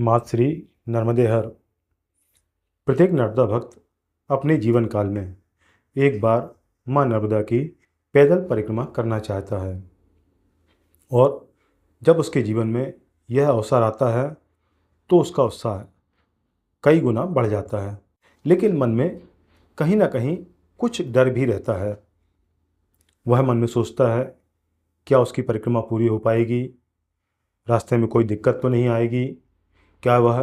माँ श्री नर्मदे हर। प्रत्येक नर्मदा भक्त अपने जीवन काल में एक बार माँ नर्मदा की पैदल परिक्रमा करना चाहता है और जब उसके जीवन में यह अवसर आता है तो उसका उत्साह कई गुना बढ़ जाता है, लेकिन मन में कहीं ना कहीं कुछ डर भी रहता है। वह मन में सोचता है, क्या उसकी परिक्रमा पूरी हो पाएगी, रास्ते में कोई दिक्कत तो नहीं आएगी, क्या वह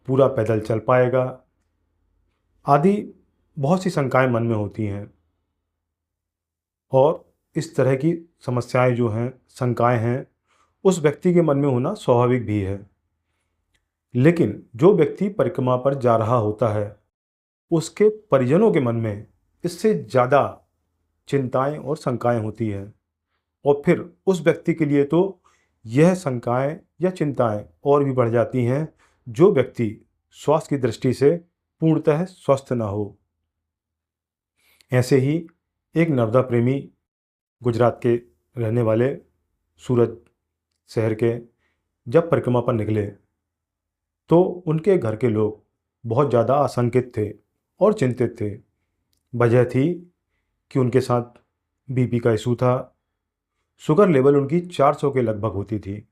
पूरा पैदल चल पाएगा, आदि बहुत सी शंकाएं मन में होती हैं। और इस तरह की समस्याएं जो हैं, शंकाएं हैं, उस व्यक्ति के मन में होना स्वाभाविक भी है। लेकिन जो व्यक्ति परिक्रमा पर जा रहा होता है, उसके परिजनों के मन में इससे ज़्यादा चिंताएं और शंकाएं होती हैं। और फिर उस व्यक्ति के लिए तो यह शंकाएं या चिंताएं और भी बढ़ जाती हैं, जो व्यक्ति स्वास्थ्य की दृष्टि से पूर्णतः स्वस्थ न हो। ऐसे ही एक नर्मदा प्रेमी गुजरात के रहने वाले सूरत शहर के जब परिक्रमा पर निकले तो उनके घर के लोग बहुत ज़्यादा आशंकित थे और चिंतित थे। वजह थी कि उनके साथ बीपी का इशू था, शुगर लेवल उनकी 400 के लगभग होती थी,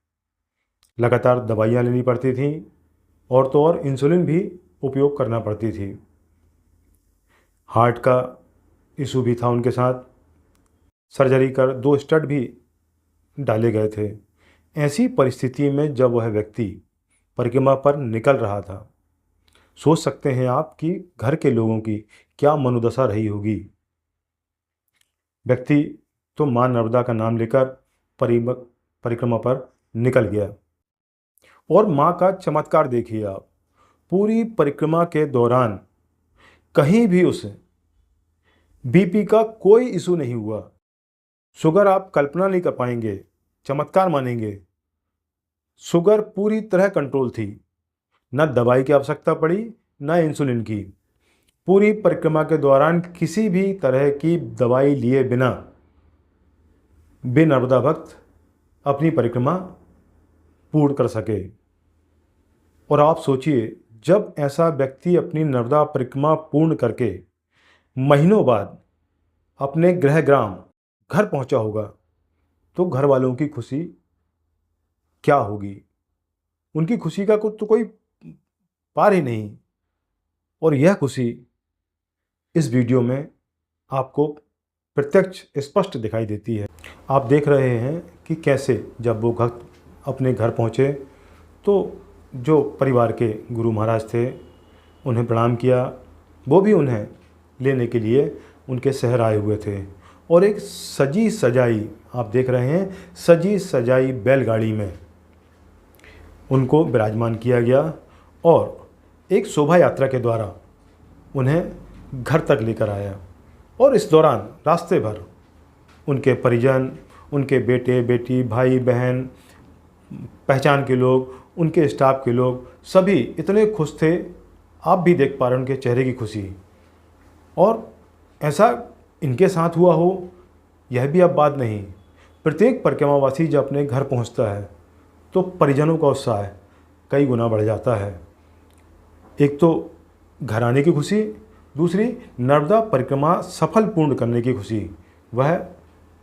लगातार दवाइयाँ लेनी पड़ती थीं और तो और इंसुलिन भी उपयोग करना पड़ती थी। हार्ट का इशू भी था उनके साथ, सर्जरी कर 2 स्टड भी डाले गए थे। ऐसी परिस्थिति में जब वह व्यक्ति परिक्रमा पर निकल रहा था, सोच सकते हैं आप कि घर के लोगों की क्या मनोदशा रही होगी। व्यक्ति तो माँ नर्मदा का नाम लेकर परिक्रमा पर निकल गया और माँ का चमत्कार देखिए आप। पूरी परिक्रमा के दौरान कहीं भी उसे बीपी का कोई इशू नहीं हुआ। शुगर आप कल्पना नहीं कर पाएंगे, चमत्कार मानेंगे। शुगर पूरी तरह कंट्रोल थी, न दवाई की आवश्यकता पड़ी न इंसुलिन की। पूरी परिक्रमा के दौरान किसी भी तरह की दवाई लिए बिना वे नर्मदा भक्त अपनी परिक्रमा पूर्ण कर सके। और आप सोचिए, जब ऐसा व्यक्ति अपनी नर्मदा परिक्रमा पूर्ण करके महीनों बाद अपने गृह ग्राम घर पहुंचा होगा, तो घर वालों की खुशी क्या होगी। उनकी खुशी का कुछ तो कोई पार ही नहीं। और यह खुशी इस वीडियो में आपको प्रत्यक्ष स्पष्ट दिखाई देती है। आप देख रहे हैं कि कैसे जब वो भक्त अपने घर पहुंचे तो जो परिवार के गुरु महाराज थे उन्हें प्रणाम किया। वो भी उन्हें लेने के लिए उनके शहर आए हुए थे और एक सजी सजाई, आप देख रहे हैं, सजी सजाई बैलगाड़ी में उनको विराजमान किया गया और एक शोभा यात्रा के द्वारा उन्हें घर तक लेकर आया। और इस दौरान रास्ते भर उनके परिजन, उनके बेटे बेटी, भाई बहन, पहचान के लोग, उनके स्टाफ के लोग सभी इतने खुश थे। आप भी देख पा रहे हैं उनके चेहरे की खुशी। और ऐसा इनके साथ हुआ हो यह भी अब बात नहीं। प्रत्येक परिक्रमावासी जब अपने घर पहुंचता है तो परिजनों का उत्साह कई गुना बढ़ जाता है। एक तो घर आने की खुशी, दूसरी नर्मदा परिक्रमा सफल पूर्ण करने की खुशी, वह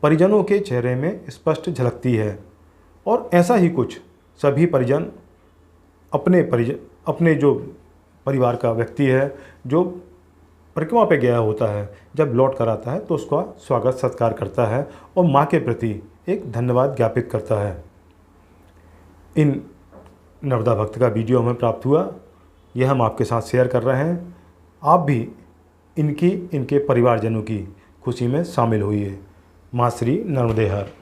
परिजनों के चेहरे में स्पष्ट झलकती है। और ऐसा ही कुछ सभी परिजन अपने जो परिवार का व्यक्ति है जो परिक्रमा पे गया होता है, जब लौट कर आता है तो उसका स्वागत सत्कार करता है और माँ के प्रति एक धन्यवाद ज्ञापित करता है। इन नर्मदा भक्त का वीडियो हमें प्राप्त हुआ, यह हम आपके साथ शेयर कर रहे हैं। आप भी इनके परिवारजनों की खुशी में शामिल होइए। माँ श्री नर्मदे हर।